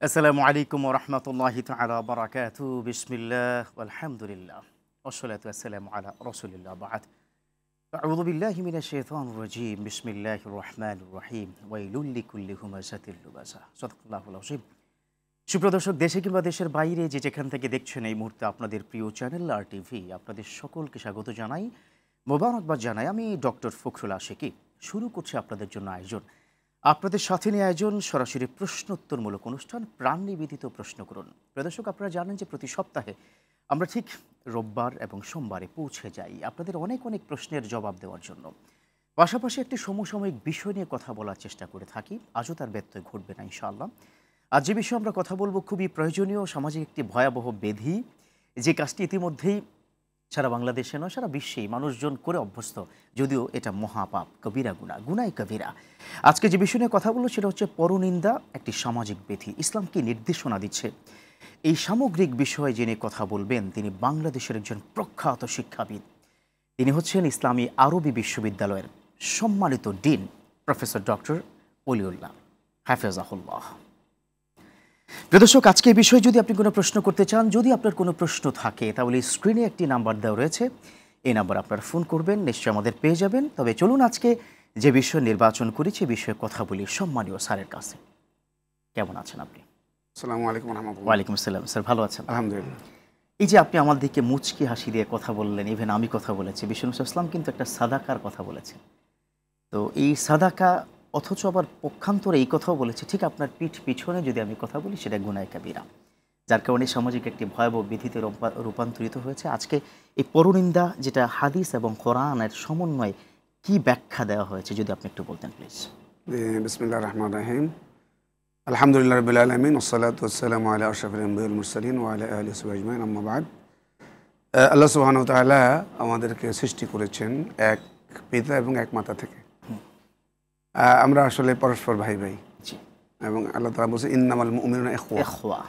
আসসালামু আলাইকুম ওয়া রাহমাতুল্লাহি তাআলা ওয়া বারাকাতুহু বিসমিল্লাহ ওয়ালহামদুলিল্লাহ ওয়াসসালাতু ওয়াসসালামু আলা রাসূলিল্লাহ বা'দ আউযু বিল্লাহি মিনাশ শাইতানির রাজীম বিসমিল্লাহির রাহমানির রাহিম ওয়াইলুল লিকুল্লি হুমাযাতিল লুমাযা সাদাকাল্লাহুল আযীম। সুপ্রিয় দর্শক, দেশে কিংবা দেশের বাইরে যে যেখান থেকে দেখছেন এই মুহূর্তে আপনাদের প্রিয় চ্যানেল আর টিভি, আপনাদের সকলকে স্বাগত জানাই, মোবারকবাদ জানাই। আমি ডক্টর ফখরুল আশিকি। শুরু করছি আপনাদের জন্য আয়োজন, আপনাদের সাথে নিয়ে আয়োজন সরাসরি প্রশ্নোত্তরমূলক অনুষ্ঠান প্রাণ নিবেদিত প্রশ্ন করুন। প্রিয় দর্শক, আপনারা জানেন যে প্রতি সপ্তাহে আমরা ঠিক রোববার এবং সোমবারে পৌঁছে যাই আপনাদের অনেক অনেক প্রশ্নের জবাব দেওয়ার জন্য। পাশাপাশি একটি সমসাময়িক বিষয় নিয়ে কথা বলার চেষ্টা করে থাকি। আজও তার ব্যত্যয় ঘটবে না ইনশাআল্লাহ। আজ যে বিষয়ে আমরা কথা বলবো খুবই প্রয়োজনীয়, সামাজিক একটি ভয়াবহ ব্যাধি, যে কাজটি ইতিমধ্যেই সারা বাংলাদেশে নয় সারা বিশ্বেই মানুষজন করে অভ্যস্ত, যদিও এটা মহাপাপ, কবিরা গুনাহ, গুনাহ কবিরা। আজকে যে বিষয় নিয়ে কথা বলবো সেটা হচ্ছে পরনিন্দা, একটি সামাজিক ব্যাধি। ইসলাম কি নির্দেশনা দিচ্ছে এই সামগ্রিক বিষয়ে যিনি কথা বলবেন তিনি বাংলাদেশের একজন প্রখ্যাত শিক্ষাবিদ। তিনি হচ্ছেন ইসলামী আরবি বিশ্ববিদ্যালয়ের সম্মানিত ডিন প্রফেসর ডক্টর ওলিউল্লাহ হাফেজাহুল্লাহ। প্রিয় দর্শক, আজকে এই বিষয়ে যদি আপনি কোনো প্রশ্ন করতে চান, যদি আপনার কোনো প্রশ্ন থাকে, তাহলে স্ক্রিনে একটি নাম্বার দেওয়া রয়েছে, এই নাম্বার আপনারা ফোন করবেন, নিশ্চয়ই আমাদের পেয়ে যাবেন। তবে চলুন আজকে যে বিষয় নির্বাচন করেছি বিষয়ে কথা বলি সম্মানীয় স্যারের কাছে। কেমন আছেন আপনি? আসসালামু আলাইকুম ওয়া রাহমাতুল্লাহ। ওয়ালাইকুম আসসালাম। স্যার ভালো আছেন? আলহামদুলিল্লাহ। এই যে আপনি আমার দিকে মুচকি হাসি দিয়ে কথা বললেন, ইভেন আমি কথা বলেছি, বিশ্বনবী ইসলাম কিন্তু একটা সাদাকার কথা বলেছেন। তো এই সাদাকা, অথচ আবার পক্ষান্তরে এই কথাও বলেছে ঠিক আপনার পিছনে যদি আমি কথা বলি সেটা গুনাহ কাবীরা, যার কারণে সামাজিক একটি ভয়াবহ বিধিতে রূপান্তরিত হয়েছে। আজকে এই পরনিন্দা, যেটা হাদিস এবং কোরআনের সমন্বয়ে কি ব্যাখ্যা দেওয়া হয়েছে যদি আপনি একটু বলতেন প্লিজ। বিসমিল্লাহির রহমানির রহিম। আলহামদুলিল্লাহি রাব্বিল আলামিন ওয়াসসালাতু ওয়াসসালামু আলা আশরাফিল আমবিয়া ওয়াল মুরসালিন ওয়া আলা আলিহি ওয়া সাহবিহি আজমাইন, আম্মা বা'দ। আল্লাহ সুবহানাহু ওয়া তাআলা আমাদেরকে সৃষ্টি করেছেন এক পিতা এবং এক মাতা থেকে। আমরা আসলে পরস্পর ভাই ভাই, এবং আল্লাহ তাআলা বলেছেন ইন্নামাল মুমিনুনা ইখওয়া,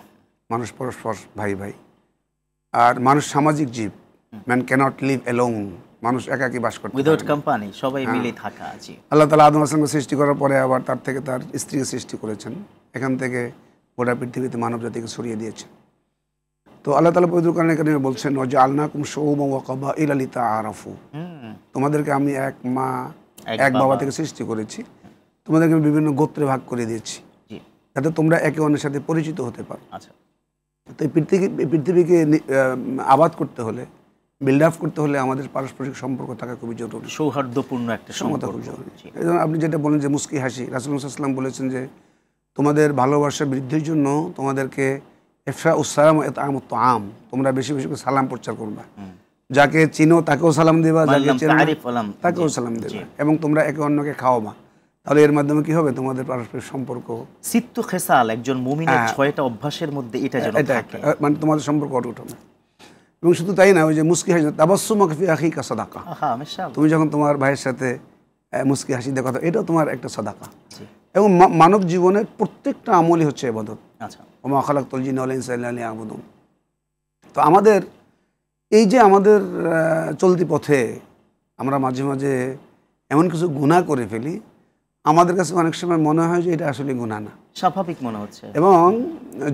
মানুষ পরস্পর ভাই ভাই। আর মানুষ সামাজিক জীব, ম্যান ক্যানট লিভ অ্যালোন, মানুষ একাকী বাস করতে উইদাউট কোম্পানি, সবাই মিলে থাকা। জি, আল্লাহ তাআলা আদম আলাইহিস সালামকে সৃষ্টি করার পরে আবার তার থেকে তার স্ত্রীকে সৃষ্টি করেছেন, এখান থেকে গোটা পৃথিবীতে মানব জাতিকে ছড়িয়ে দিয়েছেন। তো আল্লাহ তাআলা পবিত্র কোরআনে কারিমে বলছেন ওয়াজআলনাকুম শুউবান ওয়া ক্বাবাইলা লিতাআরাফু, তোমাদেরকে আমি এক মা এক বাবা থেকে সৃষ্টি করেছি, তোমাদেরকে আমি বিভিন্ন গোত্রে ভাগ করে দিয়েছি যাতে তোমরা একে অন্যের সাথে পরিচিত হতে পারো। আচ্ছা, তো এই পৃথিবীকে আবাদ করতে হলে, বিল্ড আপ করতে হলে আমাদের পারস্পরিক সম্পর্ক থাকা খুবই জরুরি, সৌহার্দ্যপূর্ণ একটা সম্পর্ক খুবই জরুরি। এই জন্য আপনি যেটা বলেন যে মুস্কি হাসি, রাসূলুল্লাহ সাল্লাল্লাহু আলাইহি ওয়াসাল্লাম বলেছেন যে তোমাদের ভালোবাসা বৃদ্ধির জন্য তোমাদেরকে ইফশা উস-সালাম ওয়া ইতআমুত তাআম, তোমরা বেশি বেশি করে সালাম প্রচার করবা, যাকে চিনো তাকেও সালাম দিবা, যাকে চেনো তাকেও সালাম দিবা, এবং তোমরা একে অন্যকে খাওয়াবা। তাহলে এর মাধ্যমে কি হবে? তোমাদের পারস্পরিক সম্পর্ক, সিত্তু খেসাল, একজন মুমিনের 6টা অভ্যাসের মধ্যে এটা যেন থাকে, মানে তোমাদের সম্পর্ক অটুট হবে। এবং শুধু তাই না, ওই যে মুস্কি হাসি, তাবাসসুমুকা ফি আখিকা সাদাকা, তুমি যখন তোমার ভাইয়ের সাথে মুস্কি হাসি দিয়ে কথা, এটাও তোমার একটা সাদাকা। এবং মানব জীবনের প্রত্যেকটা আমলই হচ্ছে ইবাদত। আচ্ছা, ওয়া মা খালাকতুল জিন্না ওয়াল ইনসা ইল্লা লিয়াবুদুন। তো আমাদের এই যে আমাদের চলতি পথে আমরা মাঝে মাঝে এমন কিছু গুনাহ করে ফেলি, আমাদের কাছে অনেক সময় মনে হয় যে এটা আসলে গুনাহ না, স্বাভাবিক মনে হচ্ছে, এবং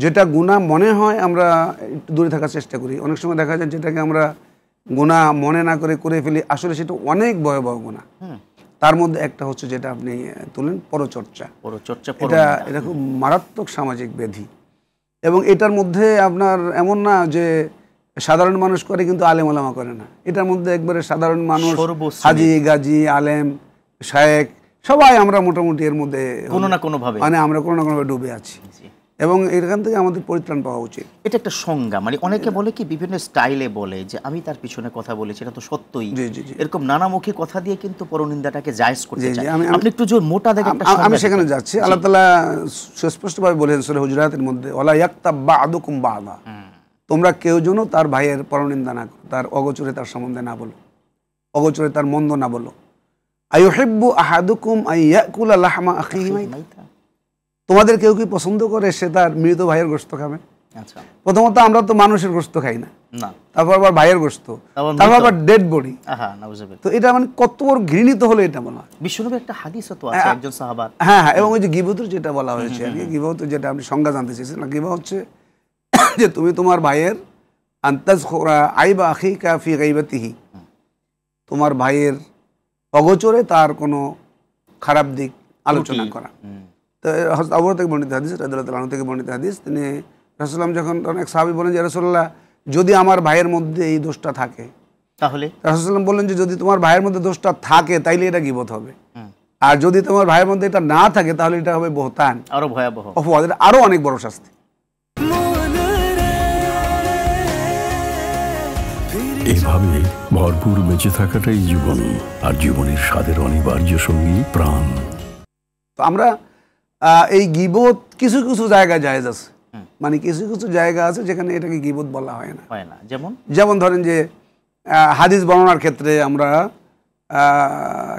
যেটা গুনাহ মনে হয় আমরা একটু দূরে থাকার চেষ্টা করি। অনেক সময় দেখা যায় যেটাকে আমরা গুনাহ মনে না করে ফেলি, আসলে সেটা অনেক ভয়াবহ গুনাহ। তার মধ্যে একটা হচ্ছে যেটা আপনি তুলেন, পরচর্চা। এটা খুব মারাত্মক সামাজিক ব্যাধি, এবং এটার মধ্যে আপনার এমন না যে সাধারণ মানুষ করে কিন্তু আলেম ওলামা করে না, এটার মধ্যে একবারে সাধারণ মানুষ, হাজি গাজী আলেম শায়েখ, সবাই আমরা মোটামুটি এর মধ্যে কোনো না কোনো ভাবে, মানে আমরা কোনো না কোনোভাবে ডুবে আছি, এবং এখান থেকে আমাদের পরিত্রাণ পাওয়া উচিত। এটা একটা সংজ্ঞা, মানে অনেকে বলে কি বিভিন্ন স্টাইলে বলে যে আমি তার পিছনে কথা বলেছি, এটা তো সত্যই, এরকম নানামুখী কথা দিয়ে কিন্তু পরনিন্দাটাকে জায়েজ করতে চায়। আপনি একটু জোর মোটা দেখে একটা সংজ্ঞা, আমি সেখানে যাচ্ছি। আল্লাহ তাআলা সুস্পষ্টভাবে বলেছেন সূরা হুজুরাতের মধ্যে, ওয়ালা ইয়াক্তাব বা'দুকুম বা'দা, তোমরা কেউ যেন তার ভাইয়ের পরনিন্দা না করো, তার অগোচরে তার সম্বন্ধে না বলো, অগোচরে তার মন্দ না বলো। আইয়ুহিব্বু আহাদুকুম আইয়াকুলা লাহমা আখিহি মাইতা, তোমাদের কেউ কি পছন্দ করে সে তার মৃত ভাইয়ের গোশত খাবে? আচ্ছা, প্রথমত আমরা তো মানুষের গোশত খাই না, না, তারপর আবার ভাইয়ের গোশত, তারপর আবার ডেড বডি। তো এটা মানে কত বড় ঘৃণিত হলো এটা বলা হয়। বিশ্বনবীর একটা হাদিসও তো আছে একজন সাহাবার। হ্যাঁ হ্যাঁ, এবং ওই যে গীবতের যেটা বলা হয়েছে আর কি, গীবত যেটা আপনি সংজ্ঞা জানতে চেয়েছেন না, গীবত হচ্ছে যে তুমি তোমার ভাইয়ের আন্তাজখুরা আইবা আখিকা ফি গাইবাতিহি, তোমার ভাইয়ের অগোচরে তার কোনো খারাপ দিক আলোচনা করা। তো হযরত আবু হুরায়রা থেকে বর্ণিত হাদিস, রাদিয়াল্লাহু আনহু থেকে বর্ণিত হাদিস, তিনি রাসূলুল্লাহ সাল্লাল্লাহু আলাইহি ওয়াসাল্লাম যখন অনেক সাহাবী বলেন যে রাসূলুল্লাহ যদি আমার ভাইয়ের মধ্যে এই দোষটা থাকে, তাহলে রাসূলুল্লাহ সাল্লাল্লাহু আলাইহি ওয়াসাল্লাম বললেন যে যদি তোমার ভাইয়ের মধ্যে দোষটা থাকে তাইলে এটা গীবত হবে, আর যদি তোমার ভাইয়ের মধ্যে এটা না থাকে তাহলে এটা হবে বহতান, আরো ভয়াবহ অপবাদ, এটা আরো অনেক বড় শাস্তি। এভাবে ভরপুর বেঁচে থাকাটাই জীবন, আর জীবনের স্বাদের অনিবার্য সঙ্গী প্রাণ। তো আমরা এই গীবত কিছু কিছু জায়গায় জায়েজ আছে, মানে কিছু কিছু জায়গা আছে যেখানে এটাকে গীবত বলা হয় না। যেমন ধরেন যে হাদিস বর্ণনার ক্ষেত্রে আমরা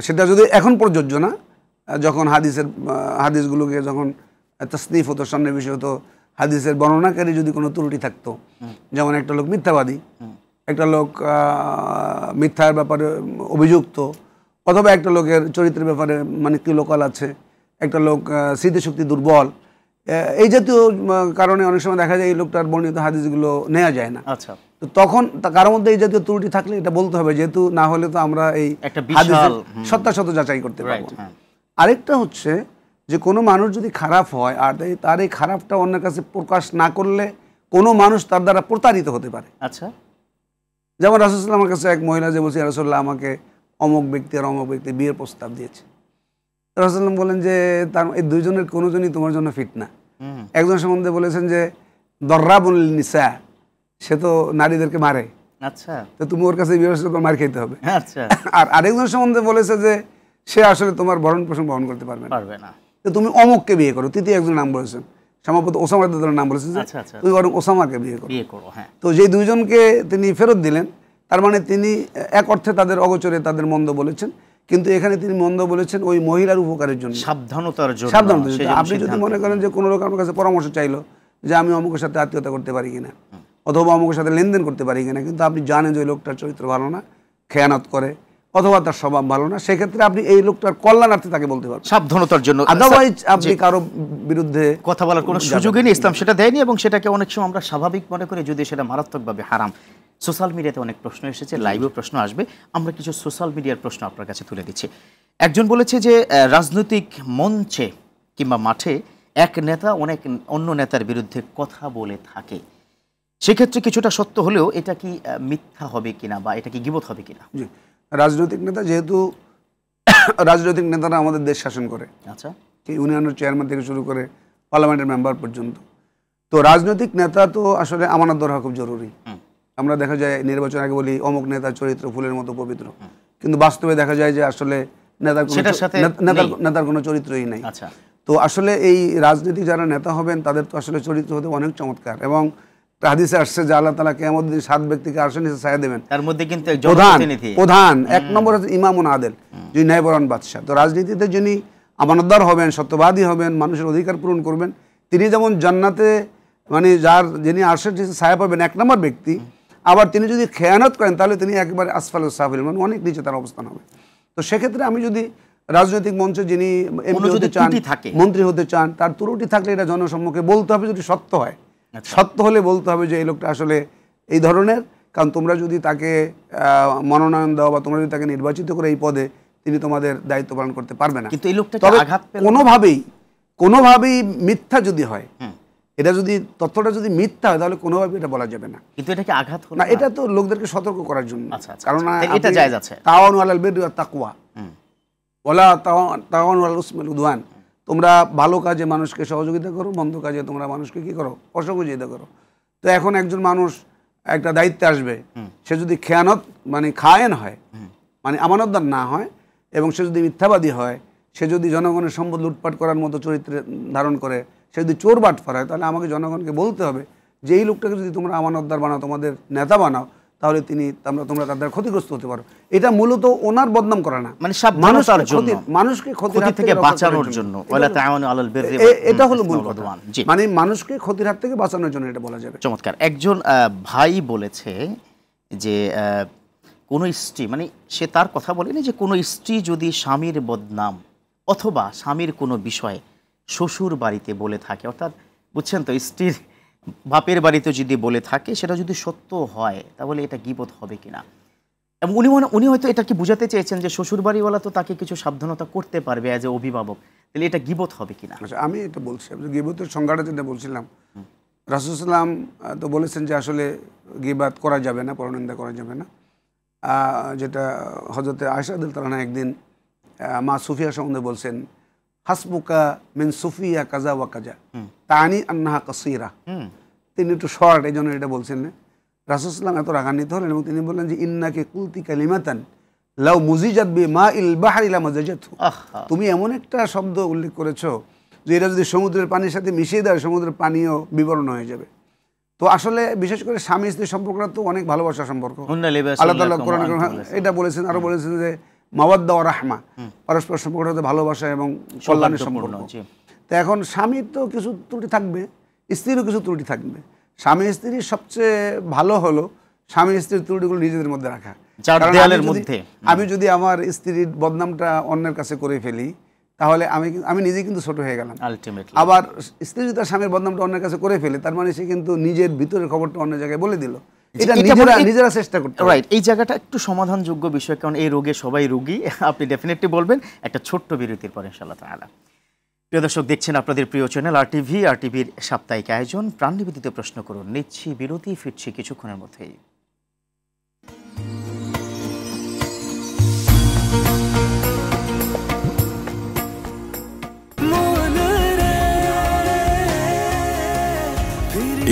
সেটা যদি এখন প্রযোজ্য না, যখন হাদিসগুলোকে যখন তাসনিফ হতো, সন্নিবেশ হতো, হাদিসের বর্ণনাকারী যদি কোনো ত্রুটি থাকতো, যেমন একটা লোক মিথ্যাবাদী, একটা লোক মিথ্যার ব্যাপারে অভিযুক্ত, অথবা একটা লোকের চরিত্রের ব্যাপারে মানে কি লোকাল আছে, একটা লোক স্মৃতিশক্তি দুর্বল, এই জাতীয় কারণে অনেক সময় দেখা যায় এই লোকটার বর্ণিত হাদিসগুলো নেওয়া যায় না। আচ্ছা, তো তখন কারোর মধ্যে এই জাতীয় ত্রুটি থাকলে এটা বলতে হবে, যেহেতু না হলে তো আমরা এই হাদিসের সত্যাসত্য যাচাই করতে পারবো না। আরেকটা হচ্ছে যে কোনো মানুষ যদি খারাপ হয় আর তার এই খারাপটা অন্যের কাছে প্রকাশ না করলে কোনো মানুষ তার দ্বারা প্রতারিত হতে পারে। আচ্ছা, যেমন রাসূলুল্লাহ সাল্লাল্লাহু আলাইহি ওয়াসাল্লাম আমার কাছে এক মহিলা যে বলছে, ইয়া রাসূলুল্লাহ আমাকে অমুক ব্যক্তি আর অমুক ব্যক্তি বিয়ের প্রস্তাব দিয়েছে। রাসূলুল্লাহ বলেন যে তার এই দুইজনের কোনোজনই তোমার জন্য ফিট না। একজন সম্বন্ধে বলেছেন যে দর্রাবুল নিসা, সে তো নারীদেরকে মারে, আচ্ছা, তো তুমি ওর কাছে বিয়ে করে মার খেতে হবে। আচ্ছা, আর আরেকজন সম্বন্ধে বলেছে যে সে আসলে তোমার ভরণ পোষণ বহন করতে পারবে না, তো তুমি অমুককে বিয়ে করো। তৃতীয় একজন নাম বলেছেন, সম্ভবত ওসামা রাদিয়াল্লাহু নাম বলেছেন যে তুমি বরং ওসামাকে বিয়ে করো। তো যে দুইজনকে তিনি ফেরত দিলেন, তার মানে তিনি এক অর্থে তাদের অগোচরে তাদের মন্দ বলেছেন, কিন্তু এখানে তিনি মন্দ বলেছেন ওই মহিলার উপকারের জন্য, সাবধানতার জন্য। আপনি যদি মনে করেন যে কোনো লোক আমার কাছে পরামর্শ চাইলো যে আমি অমুকের সাথে আত্মীয়তা করতে পারি কিনা, অথবা অমুকের সাথে লেনদেন করতে পারি কিনা, কিন্তু আপনি জানেন যে ওই লোকটার চরিত্র ভালো না, খেয়ানত করে, অথবা তার স্বভাব ভালো না, সেক্ষেত্রে আপনি এই লোকটার কল্যাণার্থে তাকে বলতে পারবেন, সাবধানতার জন্য। আদারওয়াইজ আপনি কারো বিরুদ্ধে কথা বলার কোনো সুযোগই নেই, ইসলাম সেটা দেয়নি, এবং সেটাকে অনেক সময় আমরা স্বাভাবিক মনে করি, যদি সেটা মারাত্মকভাবে হারাম। সোশ্যাল মিডিয়াতে অনেক প্রশ্ন এসেছে, লাইভেও প্রশ্ন আসবে, আমরা কিছু সোশ্যাল মিডিয়ার প্রশ্ন আপনার কাছে তুলে দিচ্ছি। একজন বলেছে যে রাজনৈতিক মঞ্চে কিংবা মাঠে এক নেতা অনেক অন্য নেতার বিরুদ্ধে কথা বলে থাকে, সেক্ষেত্রে কিছুটা সত্য হলেও এটা কি মিথ্যা হবে কিনা, বা এটা কি গীবত হবে কিনা? জি, রাজনৈতিক নেতা, যেহেতু রাজনৈতিক নেতারা আমাদের দেশ শাসন করে, আচ্ছা, ইউনিয়নের চেয়ারম্যান থেকে শুরু করে পার্লামেন্টের মেম্বার পর্যন্ত, তো রাজনৈতিক নেতা তো আসলে আমানত ধরা খুব জরুরি। আমরা দেখা যায় নির্বাচন আগে বলি অমুক নেতার চরিত্র ফুলের মতো পবিত্র, কিন্তু বাস্তবে দেখা যায় যে আসলে নেতার কোনো চরিত্রই নাই। তো আসলে এই রাজনীতিক যারা নেতা হবেন তাদের তো আসলে চরিত্র হতে অনেক চমৎকার, এবং হাদিসে আসছে যে আল্লাহ তাআলা কিয়ামতের দিন 7 ব্যক্তিকে আরশের নিচে ছায়া দেবেন, তার মধ্যে কিন্তু প্রধান এক নম্বর হচ্ছে ইমামুন আদেল, যিনি ন্যায়পরায়ণ বাদশা। তো রাজনীতিতে যিনি আমানতদার হবেন, সত্যবাদী হবেন, মানুষের অধিকার পূরণ করবেন, তিনি যেমন জান্নাতে মানে যিনি আরশের নিচে ছায়া পাবেন এক নম্বর ব্যক্তি, আবার তিনি যদি খেয়ানত করেন তাহলে তিনি একেবারে আসফালুস সাফিলিন, মানে অনেক নিচে তার অবস্থান হবে। তো সেক্ষেত্রে আমি যদি রাজনৈতিক মঞ্চে যিনি এমপি হতে চান, মন্ত্রী হতে চান, তার ত্রুটি থাকলে এটা জনসম্মুখে বলতে হবে, যদি সত্য হয়। সত্য হলে বলতে হবে যে এই লোকটা আসলে এই ধরনের, কারণ তোমরা যদি তাকে মনোনয়ন দাও বা তোমরা যদি তাকে নির্বাচিত করে এই পদে, তিনি তোমাদের দায়িত্ব পালন করতে পারবে না। কিন্তু এই লোকটাকে কোনোভাবেই মিথ্যা যদি হয়, এটা যদি তথ্যটা যদি মিথ্যা হয় তাহলে কোনোভাবে এটা বলা যাবে না। কিন্তু এটা কি আঘাত হলো না? এটা তো লোকদেরকে সতর্ক করার জন্য, কারণ এটা জায়েজ আছে। তাওয়ানু আলাল বিররি ওয়াত তাকওয়া ওয়ালা তাওয়ানু আলাল ইসমি ওয়াল উদওয়ান, তোমরা ভালো কাজে মানুষকে সহযোগিতা করো, মন্দ কাজে তোমরা মানুষকে কি করো, অসহযোগিতা করো। তো এখন একজন মানুষ একটা দায়িত্বে আসবে, সে যদি খেয়ানত মানে খায়েন হয়, মানে আমানতদার না হয়, এবং সে যদি মিথ্যাবাদী হয়, সে যদি জনগণের সম্পদ লুটপাট করার মতো চরিত্রে ধারণ করে, সে যদি চোর বাটপার হয়, তাহলে আমাকে জনগণকে বলতে হবে যে এই লোকটাকে যদি তোমরা আমানতদার বানাও, তোমাদের নেতা বানাও, তাহলে তোমরা তাদের ক্ষতিগ্রস্ত হতে পারো। এটা মূলত ওনার বদনাম করা না, মানে সাবধানতার জন্য, মানুষকে ক্ষতির হাত থেকে বাঁচানোর জন্য, ওয়ালা তাআওয়ানু আলাল বিররি, এটা হলো মূল কথা। মানে মানুষকে ক্ষতির হাত থেকে বাঁচানোর জন্য এটা বলা যাবে। চমৎকার। একজন ভাই বলেছে যে কোনো স্ত্রী, মানে সে তার কথা বলেনি, যে কোনো স্ত্রী যদি স্বামীর বদনাম অথবা স্বামীর কোনো বিষয়ে শ্বশুর বাড়িতে বলে থাকে, অর্থাৎ বুঝছেন তো, স্ত্রীর বাপের বাড়িতে যদি বলে থাকে, সেটা যদি সত্য হয় তাহলে এটা গীবত হবে কিনা। এবং উনি হয়তো এটা কি বুঝাতে চেয়েছেন যে শ্বশুর বাড়িওয়ালা তো তাকে কিছু সাবধানতা করতে পারবে অ্যাজ এ অভিভাবক, তাহলে এটা গীবত হবে কিনা। আচ্ছা, আমি এটা বলছি, গীবতের সংজ্ঞাটা যেটা বলছিলাম, রাসূল সাল্লাল্লাহু আলাইহি ওয়াসাল্লাম তো বলেছেন যে আসলে গীবত করা যাবে না, পরনিন্দা করা যাবে না। যেটা হযরত আয়েশা রাদিয়াল্লাহু আনহা একদিন মা সুফিয়া সম্বন্ধে বলছেন, হাসবুকা মিন সুফিয়া কাজা ওয়া কাজা তানি আন্নাহা কাসীরা। তিনি একটু শর্ট, এই জন্য এটা বলছেন। রাসূল সাল্লাল্লাহু আলাইহি ওয়াসাল্লাম এত রাগান্বিত হলেন এবং তিনি বললেন যে ইন্নাকে কুলতি কালিমাতান লাউ মুজিজাত বিমাইল বাহরি লামাজাজাতহু। তুমি এমন একটা শব্দ উল্লেখ করেছো যে এটা যদি সমুদ্রের পানির সাথে মিশিয়ে দেয়, সমুদ্রের পানিও বিবর্ণ হয়ে যাবে। তো আসলে বিশেষ করে স্বামী স্ত্রীর সম্পর্কটা তো অনেক ভালোবাসার সম্পর্ক। আল্লাহ তাআলা কোরআনে এটা বলেছেন, আরো বলেছেন যে মাওয়াদ্দা ওয়া রাহমা, পরস্পর সম্পর্কটা হচ্ছে ভালোবাসা এবং কল্যাণের সম্পর্ক। তো এখন স্বামীর তো কিছু ত্রুটি থাকবে, স্ত্রীরও কিছু ত্রুটি থাকবে। স্বামী স্ত্রীর সবচেয়ে ভালো হলো স্বামী স্ত্রীর ত্রুটিগুলো নিজেদের মধ্যে রাখা। আমি যদি আমার স্ত্রীর বদনামটা অন্যের কাছে করে ফেলি, তাহলে আমি নিজে কিন্তু ছোট হয়ে গেলাম। আবার স্ত্রী যদি তার স্বামীর বদনামটা অন্যের কাছে করে ফেলে, তার মানে সে কিন্তু নিজের ভিতরের খবরটা অন্য জায়গায় বলে দিল। এটা নিজেরা চেষ্টা করতে হবে। রাইট, এই জায়গাটা একটু সমাধানযোগ্য বিষয়, কারণ এই রোগে সবাই রোগী। আপনি ডেফিনেটলি বলবেন একটা ছোট্ট বিরতির পর ইনশাআল্লাহ তাআলা। প্রিয় দর্শক, দেখছেন আপনাদের প্রিয় চ্যানেল আরটিভি, আরটিভির সাপ্তাহিক আয়োজন প্রাণ নিবেদিত প্রশ্ন করুন। নিচ্ছি বিরতি, ফিরছি কিছুক্ষণের মধ্যেই।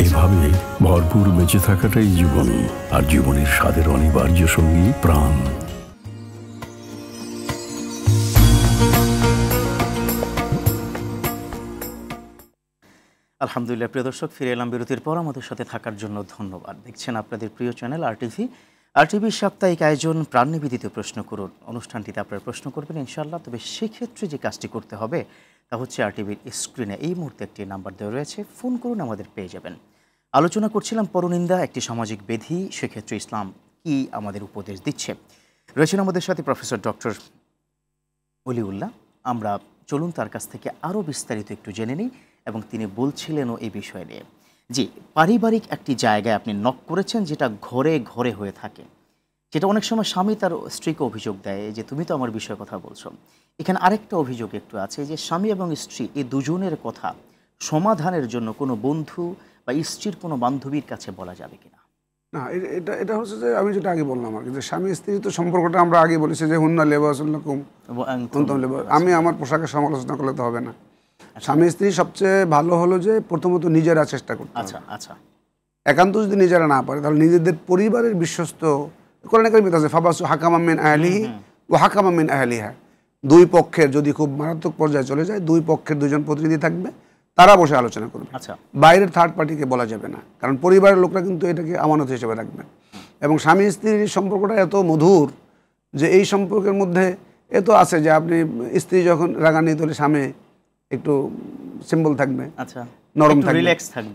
এভাবে ভরপুর বেঁচে থাকাটাই জীবন, আর জীবনের স্বাদের অনিবার্য সঙ্গী প্রাণ। আলহামদুলিল্লাহ, প্রিয় দর্শক, ফিরে এলাম বিরতির পর। আমাদের সাথে থাকার জন্য ধন্যবাদ। দেখছেন আপনাদের প্রিয় চ্যানেল আরটিভি, আরটিভির সাপ্তাহিক আয়োজন প্রাণ নিবেদিত প্রশ্ন করুন। অনুষ্ঠানটিতে আপনারা প্রশ্ন করবেন ইনশাআল্লাহ। তবে সেক্ষেত্রে যে কাজটি করতে হবে তা হচ্ছে আরটিভির স্ক্রিনে এই মুহূর্তে একটি নাম্বার দেওয়া রয়েছে, ফোন করুন, আমাদের পেয়ে যাবেন। আলোচনা করছিলাম পরনিন্দা একটি সামাজিক ব্যাধি, সেক্ষেত্রে ইসলাম কি আমাদের উপদেশ দিচ্ছে। রয়েছেন আমাদের সাথে প্রফেসর ডক্টর ওলিউল্লাহ। আমরা চলুন তার কাছ থেকে আরও বিস্তারিত একটু জেনে নিই, এবং তিনি বলছিলেনও এই বিষয় নিয়ে। জি, পারিবারিক একটি জায়গায় আপনি নক করেছেন যেটা ঘরে ঘরে হয়ে থাকে, যেটা অনেক সময় স্বামী তার স্ত্রীকে অভিযোগ দেয় যে তুমি তো আমার বিষয়ে কথা বলছো। এখানে আরেকটা অভিযোগ একটু আছে যে স্বামী এবং স্ত্রী এই দুজনের কথা সমাধানের জন্য কোনো বন্ধু বা স্ত্রীর কোনো বান্ধবীর কাছে বলা যাবে কিনা। না, এটা হচ্ছে যে আমি যেটা আগে বললাম আর কি, যে স্বামী স্ত্রী তো সম্পর্কটা আমরা আগে বলেছি যে হুন্না লিবাসুল লাকুম ওয়া আনতুম লিবাস। আমি আমার পোশাকের সমালোচনা করলে তো হবে না। স্বামী স্ত্রী সবচেয়ে ভালো হলো যে প্রথমত নিজেরা চেষ্টা করতে হবে। আচ্ছা, একান্ত যদি নিজেরা না পারে, তাহলে নিজেদের পরিবারের বিশ্বস্ত, কোরআনে কারিমে আছে ফাবাসু হাকামান মিন আহলিহি ওয়া হাকামান মিন আহলিহা। দুই পক্ষের যদি খুব মারাত্মক পর্যায়ে চলে যায়, দুই পক্ষের দুজন প্রতিনিধি থাকবে, তারা বসে আলোচনা করবে। বাইরের থার্ড পার্টিকে বলা যাবে না, কারণ পরিবারের লোকরা কিন্তু এটাকে আমানত হিসেবে রাখবে। এবং স্বামী স্ত্রীর সম্পর্কটা এত মধুর যে এই সম্পর্কের মধ্যে এত আছে যে আপনি স্ত্রী যখন রাগান্বিত হলে স্বামী একটু সিম্পল থাকবে, নরম থাকবে,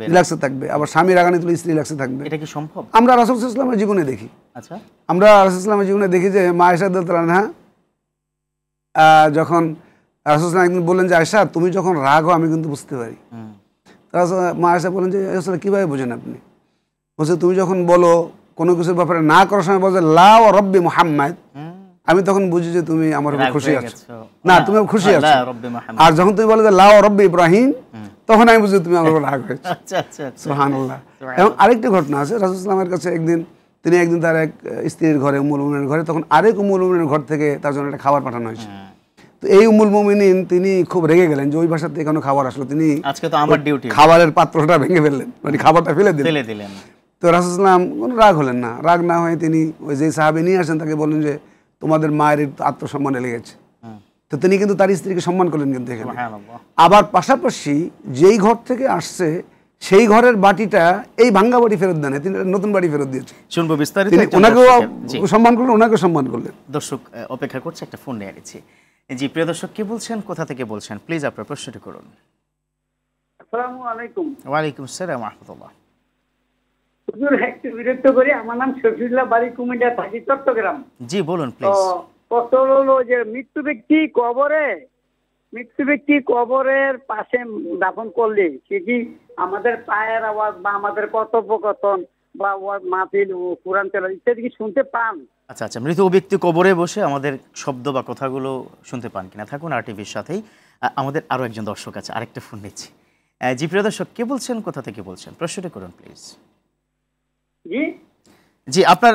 রিল্যাক্সে থাকবে। আবার স্বামী রাগান্বিত হলে স্ত্রী রিল্যাক্সে থাকবে। এটা কি সম্ভব? আমরা রাসূল সাল্লাল্লাহু আলাইহি ওয়াসাল্লামের জীবনে দেখি। আমরা রাসূল সাল্লাল্লাহু আলাইহি ওয়াসাল্লামের জীবনে দেখি যে মা আয়েশা রাদিয়াল্লাহু আনহা যখন রাসূল সাল্লাল্লাহু আলাইহি ওয়াসাল্লাম একদিন বললেন যে আয়েশা তুমি যখন রাগ হও আমি কিন্তু বুঝতে পারি। মা আয়েশা বলেন যে আসলে কিভাবে বোঝেন আপনি? বলছে তুমি যখন বলো কোনো কিছুর ব্যাপারে না করার সময় বলছে লা ওয়া রব্বি মুহাম্মদ, আমি তখন বুঝি যে তুমি আমার উপর খুশি আছো, না তুমি খুশি আছো। আর যখন তুমি বলো যে লা ওয়া রব্বি ইব্রাহিম, তখন আমি বুঝি তুমি আমার উপর রাগ হয়েছে। সুবহানাল্লাহ। এবং আরেকটি ঘটনা আছে, রাসূল সাল্লাল্লাহু আলাইহি ওয়াসাল্লামের কাছে তিনি একদিন তার এক স্ত্রীর ঘরে, উম্মুল মুমিনের ঘরে, তখন আরেক উম্মুল মুমিনের ঘর থেকে তার জন্য একটা খাবার পাঠানো হয়েছে। তো এই উম্মুল মুমিনিন তিনি খুব রেগে গেলেন যে ওই বাসা থেকে কোনো খাবার আসলো, তিনি আজকে তো আমার ডিউটি, খাবারের পাত্রটা ভেঙে ফেললেন, মানে খাবারটা ফেলে দিলেন। তো রাসূল সাল্লাল্লাহু আলাইহি ওয়াসাল্লাম কোনো রাগ হলেন না। রাগ না হয়ে তিনি ওই যে সাহাবী নিয়ে আসেন তাকে বললেন যে তোমাদের মায়ের আত্মসম্মানে লেগেছে। তো তিনি কিন্তু তার স্ত্রীকে সম্মান করলেন কিন্তু এখানে। আবার পাশাপাশি যেই ঘর থেকে আসছে সেই ঘরের বাটিটা এই ভাঙ্গা বাটি ফেরত দেন, তিনি নতুন বাটি ফেরত দিয়েছেন। শুনবো বিস্তারিত। তিনি একজন ওনাকেও দর্শকের। জি, সম্মান করলেন, ওনাকেও সম্মান করলেন। দর্শক অপেক্ষা করছে, একটা ফোন নিয়ে নিচ্ছি। জি, প্রিয় দর্শক, কে বলছেন, কোথা থেকে বলছেন, প্লিজ আপনার প্রশ্নটি করুন। আসসালামু আলাইকুম। ওয়ালাইকুম আসসালাম ওয়া রাহমাতুল্লাহ। হুজুর, একটু বিরক্ত করি, আমার নাম শফিউল্লাহ, বাড়ি কুমিল্লা, থাকি চট্টগ্রাম। জি বলুন তো প্লিজ। কত হলো যে মৃত্যু ব্যক্তি কবরের পাশে দাফন করলে সে কি আমাদের পায়ের আওয়াজ বা আমাদের কথোপকথন বা মাহফিল কোরআন তেলাওয়াত ইত্যাদি কি শুনতে পান? আচ্ছা আচ্ছা, মৃত ব্যক্তি কবরে বসে আমাদের শব্দ বা কথাগুলো শুনতে পান কিনা? থাকুন আর টিভির সাথেই। আমাদের আরও একজন দর্শক আছে, আরেকটা ফোন নিচ্ছি। জি প্রিয় দর্শক, কে বলছেন, কোথা থেকে বলছেন, প্রশ্নটি করুন প্লিজ। জি জি আপনার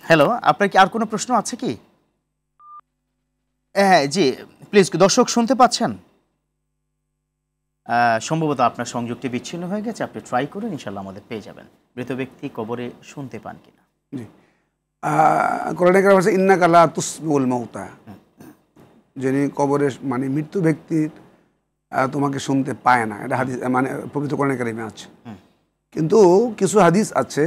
হ্যালো, আপনার কি আর কোনো প্রশ্ন আছে কি? হ্যাঁ জি প্লিজ, দর্শক শুনতে পাচ্ছেন? সম্ভবত আপনার সংযোগটি বিচ্ছিন্ন হয়ে গেছে, আপনি ট্রাই করুন, ইনশাল্লাহ আমাদের পেয়ে যাবেন। মৃত ব্যক্তি কবরে শুনতে পান কিনা? জি, কোরআনে কারিমে আছে ইন্নাকা লা তুসমিউল মাউতা, যিনি কবরে মানে মৃত্যু ব্যক্তির তোমাকে শুনতে পায় না, এটা হাদিস মানে পবিত্র কোরআনে কারিমে আছে। কিন্তু কিছু হাদিস আছে